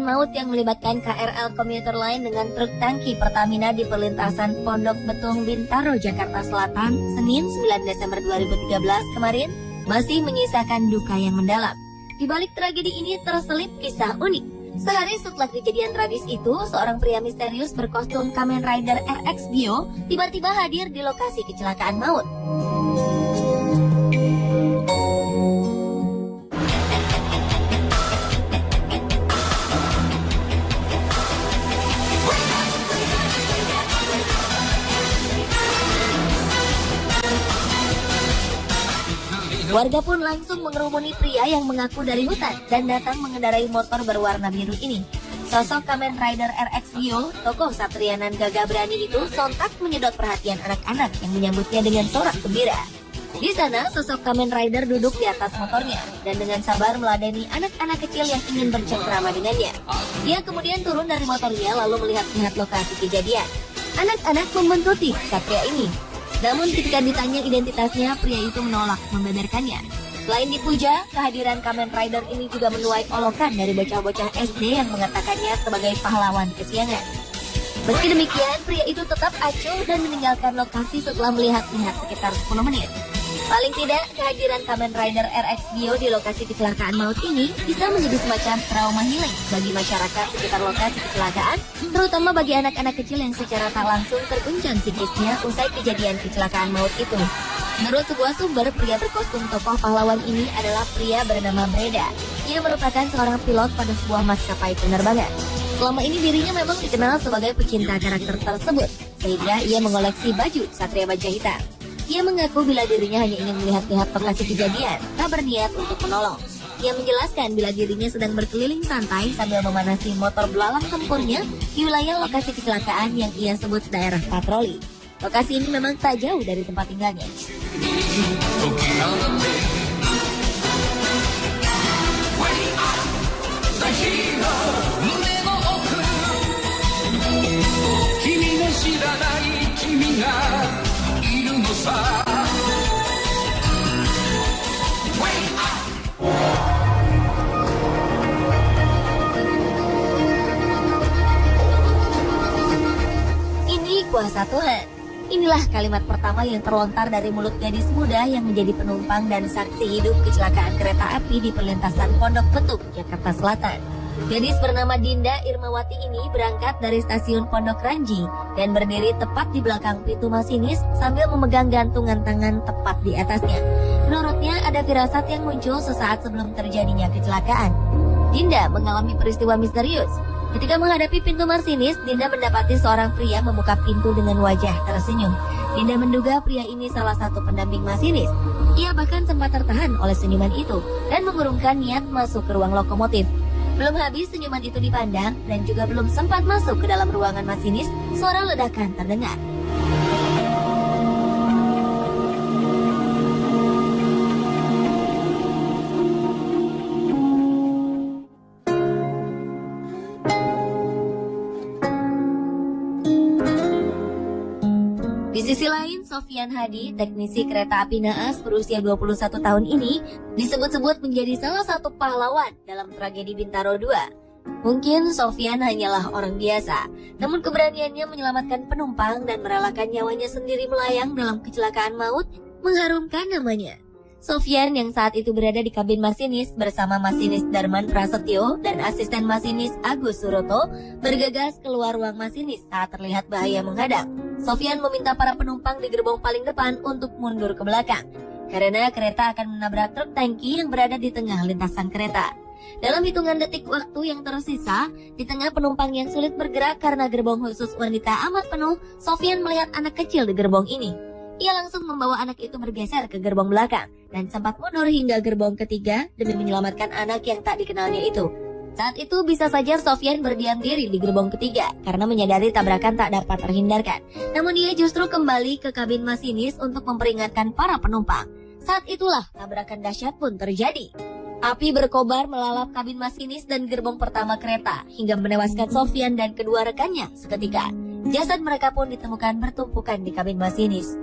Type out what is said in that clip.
kecelakaan maut yang melibatkan KRL komuter lain dengan truk tangki Pertamina di perlintasan Pondok Betung, Bintaro, Jakarta Selatan, Senin 9 Desember 2013 kemarin, masih menyisakan duka yang mendalam. Di balik tragedi ini terselip kisah unik. Sehari setelah kejadian tragis itu, seorang pria misterius berkostum Kamen Rider RX Gyo tiba-tiba hadir di lokasi kecelakaan maut. Warga pun langsung mengerumuni pria yang mengaku dari hutan dan datang mengendarai motor berwarna biru ini. Sosok Kamen Rider RX Gyo, tokoh Satria Nan Gagah Berani itu sontak menyedot perhatian anak-anak yang menyambutnya dengan sorak gembira. Di sana, sosok Kamen Rider duduk di atas motornya dan dengan sabar meladeni anak-anak kecil yang ingin bercengkrama dengannya. Dia kemudian turun dari motornya lalu melihat-lihat lokasi kejadian. Anak-anak membuntuti Satria ini. Namun ketika ditanya identitasnya, pria itu menolak membeberkannya. Selain dipuja, kehadiran Kamen Rider ini juga menuai olokan dari bocah-bocah SD yang mengatakannya sebagai pahlawan kesiangan. Meski demikian, pria itu tetap acuh dan meninggalkan lokasi setelah melihat-lihat sekitar 10 menit. Paling tidak, kehadiran Kamen Rider RX Gyo di lokasi kecelakaan maut ini bisa menjadi semacam trauma healing bagi masyarakat sekitar lokasi kecelakaan, terutama bagi anak-anak kecil yang secara tak langsung terguncang psikisnya usai kejadian kecelakaan maut itu. Menurut sebuah sumber, pria berkostum tokoh pahlawan ini adalah pria bernama Breda. Ia merupakan seorang pilot pada sebuah maskapai penerbangan. Selama ini dirinya memang dikenal sebagai pecinta karakter tersebut, sehingga ia mengoleksi baju Satria Baja Hitam. Ia mengaku bila dirinya hanya ingin melihat-lihat lokasi kejadian, tak berniat untuk menolong. Ia menjelaskan bila dirinya sedang berkeliling santai sambil memanasi motor belalang tempurnya di wilayah lokasi kecelakaan yang ia sebut daerah patroli. Lokasi ini memang tak jauh dari tempat tinggalnya. Ini kuasa Tuhan. Inilah kalimat pertama yang terlontar dari mulut gadis muda yang menjadi penumpang dan saksi hidup kecelakaan kereta api di perlintasan Pondok Betung, Jakarta Selatan. Gadis bernama Dinda Irmawati ini berangkat dari stasiun Pondok Ranji dan berdiri tepat di belakang pintu masinis sambil memegang gantungan tangan tepat di atasnya. Menurutnya ada firasat yang muncul sesaat sebelum terjadinya kecelakaan. Dinda mengalami peristiwa misterius. Ketika menghadapi pintu masinis, Dinda mendapati seorang pria membuka pintu dengan wajah tersenyum. Dinda menduga pria ini salah satu pendamping masinis. Ia bahkan sempat tertahan oleh senyuman itu dan mengurungkan niat masuk ke ruang lokomotif. Belum habis senyuman itu dipandang dan juga belum sempat masuk ke dalam ruangan masinis, suara ledakan terdengar. Di sisi lain, Sofyan Hadi, teknisi kereta api naas berusia 21 tahun ini, disebut-sebut menjadi salah satu pahlawan dalam tragedi Bintaro 2. Mungkin Sofyan hanyalah orang biasa, namun keberaniannya menyelamatkan penumpang dan merelakan nyawanya sendiri melayang dalam kecelakaan maut mengharumkan namanya. Sofyan yang saat itu berada di kabin masinis bersama masinis Darman Prasetyo dan asisten masinis Agus Suroto bergegas keluar ruang masinis saat terlihat bahaya menghadang. Sofyan meminta para penumpang di gerbong paling depan untuk mundur ke belakang karena kereta akan menabrak truk tangki yang berada di tengah lintasan kereta. Dalam hitungan detik waktu yang tersisa, di tengah penumpang yang sulit bergerak karena gerbong khusus wanita amat penuh, Sofyan melihat anak kecil di gerbong ini. Ia langsung membawa anak itu bergeser ke gerbong belakang dan sempat mundur hingga gerbong ketiga demi menyelamatkan anak yang tak dikenalnya itu. Saat itu bisa saja Sofyan berdiam diri di gerbong ketiga karena menyadari tabrakan tak dapat terhindarkan. Namun ia justru kembali ke kabin masinis untuk memperingatkan para penumpang. Saat itulah tabrakan dahsyat pun terjadi. Api berkobar melalap kabin masinis dan gerbong pertama kereta hingga menewaskan Sofyan dan kedua rekannya seketika. Jasad mereka pun ditemukan bertumpukan di kabin masinis.